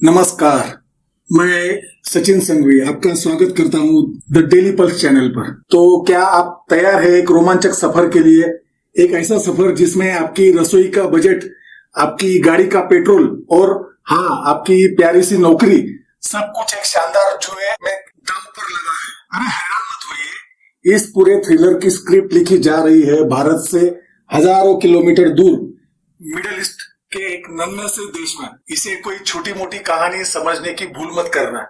नमस्कार। मैं सचिन संघवी आपका स्वागत करता हूं द डेली पल्स चैनल पर। तो क्या आप तैयार है एक रोमांचक सफर के लिए? एक ऐसा सफर जिसमें आपकी रसोई का बजट, आपकी गाड़ी का पेट्रोल और हाँ, आपकी प्यारी सी नौकरी, सब कुछ एक शानदार जुए में दांव पर लगा है। अरे हैरान मत होइए, इस पूरे थ्रिलर की स्क्रिप्ट लिखी जा रही है भारत से हजारों किलोमीटर दूर मिडिल ईस्ट के एक नन्हे से देश में। इसे कोई छोटी मोटी कहानी समझने की भूल मत करना।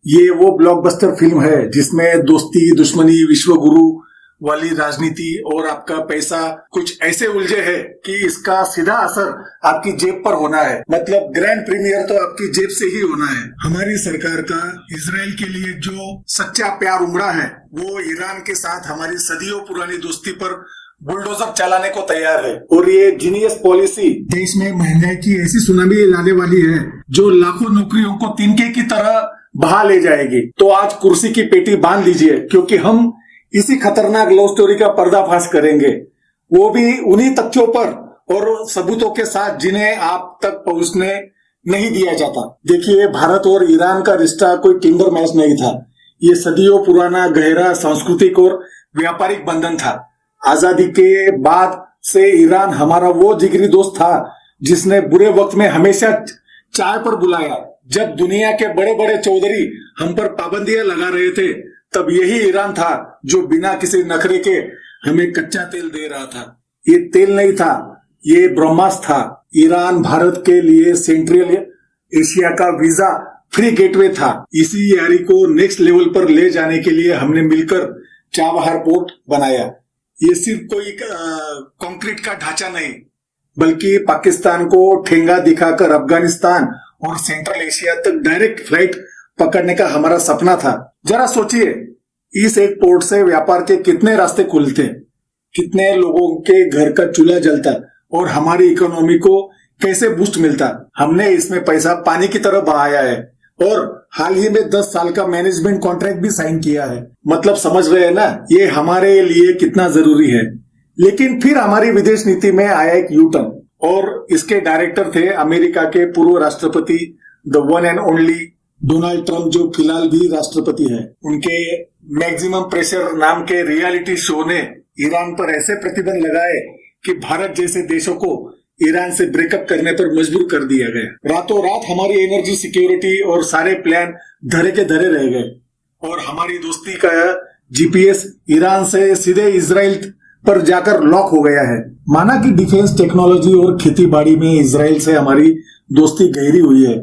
ये वो ब्लॉकबस्टर फिल्म है जिसमें दोस्ती, दुश्मनी, विश्व गुरु वाली राजनीति और आपका पैसा कुछ ऐसे उलझे है कि इसका सीधा असर आपकी जेब पर होना है। मतलब ग्रैंड प्रीमियर तो आपकी जेब से ही होना है। हमारी सरकार का इजराइल के लिए जो सच्चा प्यार उमड़ा है, वो ईरान के साथ हमारी सदियों पुरानी दोस्ती पर बुलडोजर चलाने को तैयार है। और ये जीनियस पॉलिसी देश में महंगाई की ऐसी सुनामी लाने वाली है जो लाखों नौकरियों को तिनके की तरह बहा ले जाएगी। तो आज कुर्सी की पेटी बांध लीजिए, क्योंकि हम इसी खतरनाक लव स्टोरी का पर्दाफाश करेंगे, वो भी उन्हीं तथ्यों पर और सबूतों के साथ जिन्हें आप तक पहुंचने नहीं दिया जाता। देखिए, भारत और ईरान का रिश्ता कोई टिंडर मैच नहीं था। ये सदियों पुराना, गहरा सांस्कृतिक और व्यापारिक बंधन था। आजादी के बाद से ईरान हमारा वो जिगरी दोस्त था जिसने बुरे वक्त में हमेशा चाय पर बुलाया। जब दुनिया के बड़े बड़े चौधरी हम पर पाबंदियां लगा रहे थे, तब यही ईरान था जो बिना किसी नखरे के हमें कच्चा तेल दे रहा था। ये तेल नहीं था, ये ब्रह्मास्त्र था। ईरान भारत के लिए सेंट्रल एशिया का वीजा फ्री गेटवे था। इसी यारी को नेक्स्ट लेवल पर ले जाने के लिए हमने मिलकर चाबहार पोर्ट बनाया। ये सिर्फ कोई कंक्रीट का ढांचा नहीं, बल्कि पाकिस्तान को ठेंगा दिखाकर अफगानिस्तान और सेंट्रल एशिया तक डायरेक्ट फ्लाइट पकड़ने का हमारा सपना था। जरा सोचिए, इस एक पोर्ट से व्यापार के कितने रास्ते खुलते, कितने लोगों के घर का चूल्हा जलता और हमारी इकोनॉमी को कैसे बूस्ट मिलता। हमने इसमें पैसा पानी की तरह बहाया है और हाल ही में 10 साल का मैनेजमेंट कॉन्ट्रैक्ट भी साइन किया है। मतलब समझ रहे हैं ना, ये हमारे लिए कितना जरूरी है। लेकिन फिर हमारी विदेश नीति में आया एक यू टर्न, और इसके डायरेक्टर थे अमेरिका के पूर्व राष्ट्रपति the one and only Donald Trump, जो फिलहाल भी राष्ट्रपति है। उनके मैक्सिमम प्रेशर नाम के रियलिटी शो ने ईरान पर ऐसे प्रतिबंध लगाए कि भारत जैसे देशों को ईरान से ब्रेकअप करने पर मजबूर कर दिया गया। रातों रात हमारी एनर्जी सिक्योरिटी और सारे प्लान धरे के धरे रह गए और हमारी दोस्ती का जीपीएस ईरान से सीधे इजराइल पर जाकर लॉक हो गया है। माना कि डिफेंस टेक्नोलॉजी और खेती बाड़ी में इजराइल से हमारी दोस्ती गहरी हुई है।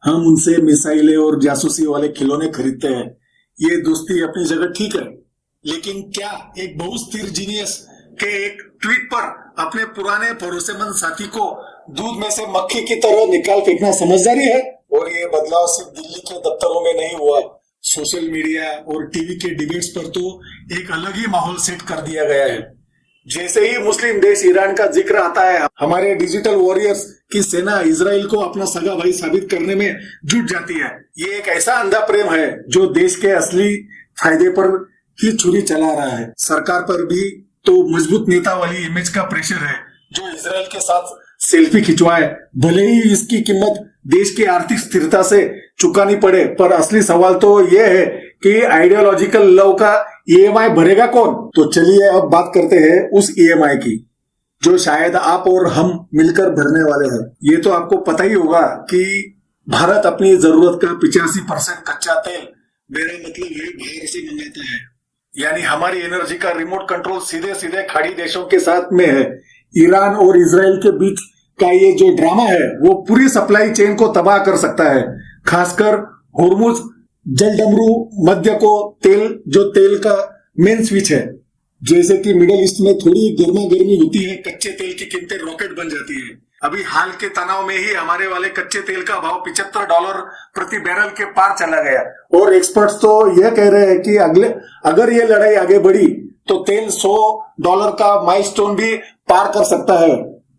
हम उनसे मिसाइलें और जासूसी वाले खिलौने खरीदते हैं। ये दोस्ती अपनी जगह ठीक है, लेकिन क्या एक बहुस्थिर जीनियस के एक ट्वीट पर अपने पुराने भरोसेमंद साथी को दूध में से मक्खी की तरह निकाल फेंकना समझदारी है? और ये बदलाव सिर्फ दिल्ली के दफ्तरों में नहीं हुआ, सोशल मीडिया और टीवी के डिबेट्स पर तो एक अलग ही माहौल सेट कर दिया गया है। जैसे ही मुस्लिम देश ईरान का जिक्र आता है, हमारे डिजिटल वॉरियर्स की सेना इजराइल को अपना सगा भाई साबित करने में जुट जाती है। ये एक ऐसा अंधा प्रेम है जो देश के असली फायदे पर ही छुरी चला रहा है। सरकार पर भी तो मजबूत नेता वाली इमेज का प्रेशर है, जो इजराइल के साथ सेल्फी खिंचवाए, भले ही इसकी कीमत देश की आर्थिक स्थिरता से चुकानी पड़े। पर असली सवाल तो यह है कि आइडियोलॉजिकल लव का ईएमआई भरेगा कौन? तो चलिए अब बात करते हैं उस ईएमआई की, जो शायद आप और हम मिलकर भरने वाले हैं। ये तो आपको पता ही होगा कि भारत अपनी जरूरत का 85% कच्चा तेल, मेरा मतलब है बाहर से मंगाता है। यानी हमारी एनर्जी का रिमोट कंट्रोल सीधे सीधे खाड़ी देशों के साथ में है। ईरान और इजराइल के बीच का ये जो ड्रामा है, वो पूरी सप्लाई चेन को तबाह कर सकता है। खासकर होर्मुज जलडमरू मध्य को तेल का मेन स्विच है। जैसे कि मिडिल ईस्ट में थोड़ी गर्मा गर्मी होती है, कच्चे तेल की कीमतें रॉकेट बन जाती है। अभी हाल के तनाव में ही हमारे वाले कच्चे तेल का भाव $75 प्रति बैरल के पार चला गया। और एक्सपर्ट्स तो यह कह रहे हैं कि अगर ये लड़ाई आगे बढ़ी तो तेल $100 का माइलस्टोन भी पार कर सकता है।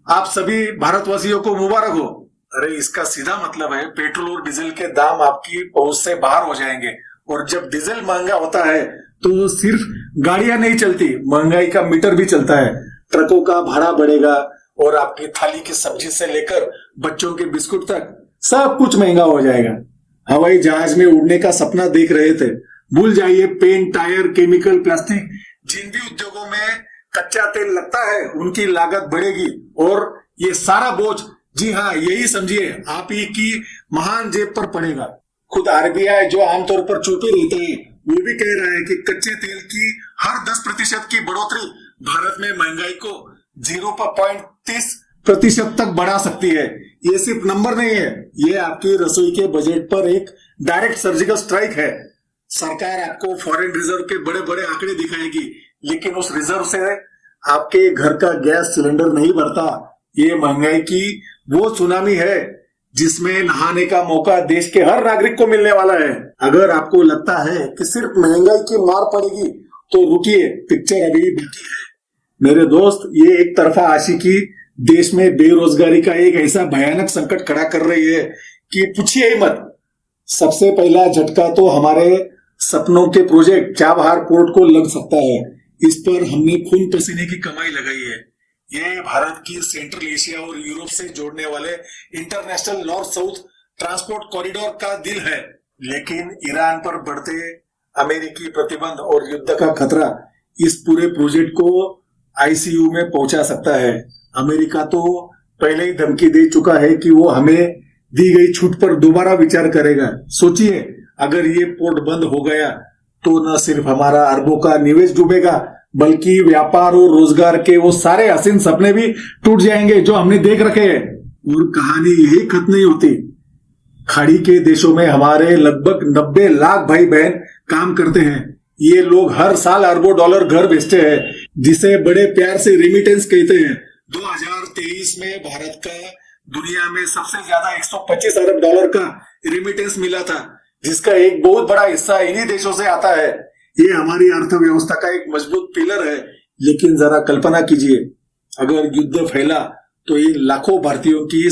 आप सभी भारतवासियों को मुबारक हो। अरे, इसका सीधा मतलब है पेट्रोल और डीजल के दाम आपकी पहुंच से बाहर हो जाएंगे। और जब डीजल महंगा होता है तो सिर्फ गाड़ियां नहीं चलती, महंगाई का मीटर भी चलता है। ट्रकों का भाड़ा बढ़ेगा और आपकी थाली की सब्जी से लेकर बच्चों के बिस्कुट तक सब कुछ महंगा हो जाएगा। हवाई जहाज में उड़ने का सपना देख रहे थे, भूल जाइए पेंट, टायर, केमिकल, प्लास्टिक। जिन भी उद्योगों में कच्चा तेल लगता है उनकी लागत बढ़ेगी और ये सारा बोझ, जी हाँ यही समझिए, आप ही की महान जेब पर पड़ेगा। खुद आरबीआई जो आमतौर पर चुपी रहता है वो भी कह रहा है कि कच्चे तेल की हर 10% की बढ़ोतरी भारत में महंगाई को 0.30% तक बढ़ा सकती है। ये सिर्फ नंबर नहीं है, ये आपकी रसोई के बजट पर एक डायरेक्ट सर्जिकल स्ट्राइक है। सरकार आपको फॉरेन रिजर्व के बड़े बड़े आंकड़े दिखाएगी, लेकिन उस रिजर्व से आपके घर का गैस सिलेंडर नहीं भरता। ये महंगाई की वो सुनामी है जिसमें नहाने का मौका देश के हर नागरिक को मिलने वाला है। अगर आपको लगता है कि सिर्फ महंगाई की मार पड़ेगी तो रुकिए, पिक्चर अभी बाकी है। मेरे दोस्त, ये एक तरफा आशिकी देश में बेरोजगारी का एक ऐसा भयानक संकट खड़ा कर रही है कि पूछिए ही मत। सबसे पहला झटका तो हमारे सपनों के प्रोजेक्ट चाबहार पोर्ट को लग सकता है। इस पर हमने खून पसीने की कमाई लगाई है। ये भारत की सेंट्रल एशिया और यूरोप से जोड़ने वाले international north south transport corridor का दिल है। लेकिन ईरान पर बढ़ते अमेरिकी प्रतिबंध और युद्ध का खतरा इस पूरे प्रोजेक्ट को आईसीयू में पहुंचा सकता है। अमेरिका तो पहले ही धमकी दे चुका है कि वो हमें दी गई छूट पर दोबारा विचार करेगा। सोचिए, अगर ये पोर्ट बंद हो गया तो न सिर्फ हमारा अरबों का निवेश डूबेगा, बल्कि व्यापार और रोजगार के वो सारे हसीन सपने भी टूट जाएंगे जो हमने देख रखे हैं। और कहानी यही खत्म नहीं होती। खाड़ी के देशों में हमारे लगभग 90 लाख भाई बहन काम करते हैं। ये लोग हर साल अरबों डॉलर घर भेजते हैं, जिसे बड़े प्यार से रेमिटेंस कहते हैं। 2023 में भारत का दुनिया में सबसे ज्यादा 125 अरब डॉलर का रेमिटेंस मिला था, जिसका एक बहुत बड़ा हिस्सा इन्हीं देशों से आता है। ये हमारी अर्थव्यवस्था का एक मजबूत पिलर है। लेकिन जरा कल्पना कीजिए, अगर युद्ध फैला तो ये लाखों भारतीयों की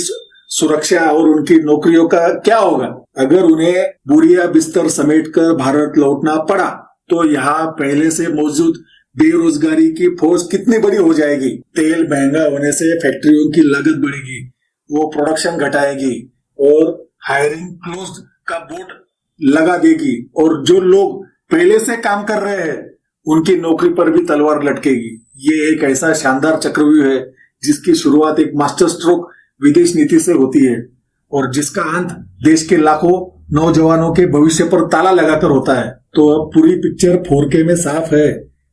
सुरक्षा और उनकी नौकरियों का क्या होगा? अगर उन्हें बुढ़िया बिस्तर समेटकर भारत लौटना पड़ा तो यहाँ पहले से मौजूद बेरोजगारी की फौज कितनी बड़ी हो जाएगी। तेल महंगा होने से फैक्ट्रियों की लागत बढ़ेगी, वो प्रोडक्शन घटाएगी और हायरिंग क्लोज का बोर्ड लगा देगी, और जो लोग पहले से काम कर रहे हैं उनकी नौकरी पर भी तलवार लटकेगी। ये एक ऐसा शानदार चक्रव्यूह है जिसकी शुरुआत एक मास्टर स्ट्रोक विदेश नीति से होती है और जिसका अंत देश के लाखों नौजवानों के भविष्य पर ताला लगाकर होता है। तो अब पूरी पिक्चर 4K में साफ है।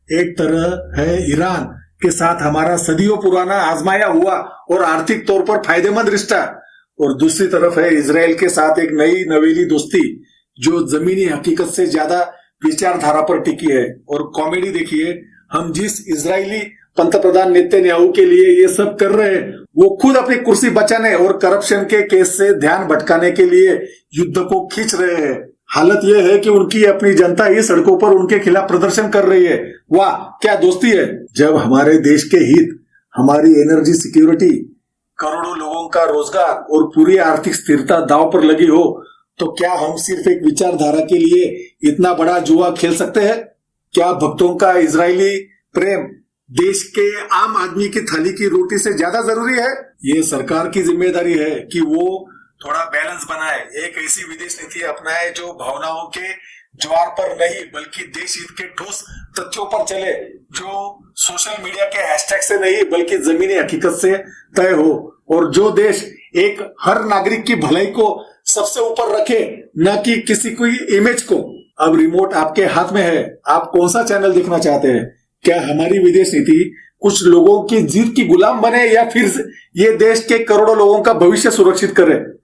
एक तरह है ईरान के साथ हमारा सदियों पुराना आजमाया हुआ और आर्थिक तौर पर फायदेमंद रिश्ता, और दूसरी तरफ है इजराइल के साथ एक नई नवेली दोस्ती जो जमीनी हकीकत से ज्यादा विचारधारा पर टिकी है। और कॉमेडी देखिए, हम जिस इजरायली पंतप्रधान नेतन्याहू के लिए ये सब कर रहे हैं, वो खुद अपनी कुर्सी बचाने और करप्शन के केस से ध्यान भटकाने के लिए युद्ध को खींच रहे हैं। हालत यह है कि उनकी अपनी जनता ही सड़कों पर उनके खिलाफ प्रदर्शन कर रही है। वाह, क्या दोस्ती है! जब हमारे देश के हित, हमारी एनर्जी सिक्योरिटी, करोड़ों लोगों का रोजगार और पूरी आर्थिक स्थिरता दांव पर लगी हो, तो क्या हम सिर्फ एक विचारधारा के लिए इतना बड़ा जुआ खेल सकते हैं? क्या भक्तों का इजरायली प्रेम देश के आम आदमी की थाली की रोटी से ज्यादा जरूरी है? ये सरकार की जिम्मेदारी है कि वो थोड़ा बैलेंस बनाए, एक ऐसी विदेश नीति अपनाए जो भावनाओं के ज्वार पर नहीं बल्कि देश हित के ठोस तथ्यों पर चले, जो सोशल मीडिया के हैशटैग से नहीं बल्कि जमीनी हकीकत से तय हो, और जो देश एक हर नागरिक की भलाई को सबसे ऊपर रखे, न कि किसी कोई इमेज को। अब रिमोट आपके हाथ में है, आप कौन सा चैनल देखना चाहते हैं? क्या हमारी विदेश नीति कुछ लोगों की जीत की गुलाम बने या फिर ये देश के करोड़ों लोगों का भविष्य सुरक्षित करे?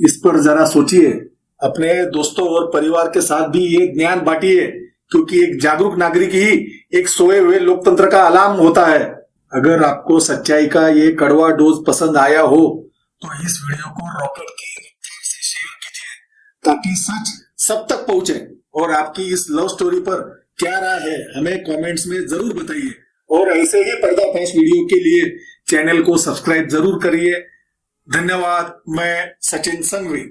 इस पर जरा सोचिए। अपने दोस्तों और परिवार के साथ भी ये ज्ञान बांटिए, क्योंकि एक जागरूक नागरिक ही एक सोए हुए लोकतंत्र का अलार्म होता है। अगर आपको सच्चाई का ये कड़वा डोज पसंद आया हो तो इस वीडियो को रॉकेट की रफ्तार से शेयर कीजिए ताकि सच सब तक पहुंचे। और आपकी इस लव स्टोरी पर क्या राय है हमें कमेंट्स में जरूर बताइए, और ऐसे ही पर्दाफाश वीडियो के लिए चैनल को सब्सक्राइब जरूर करिए। धन्यवाद। मैं सचिन संघवी।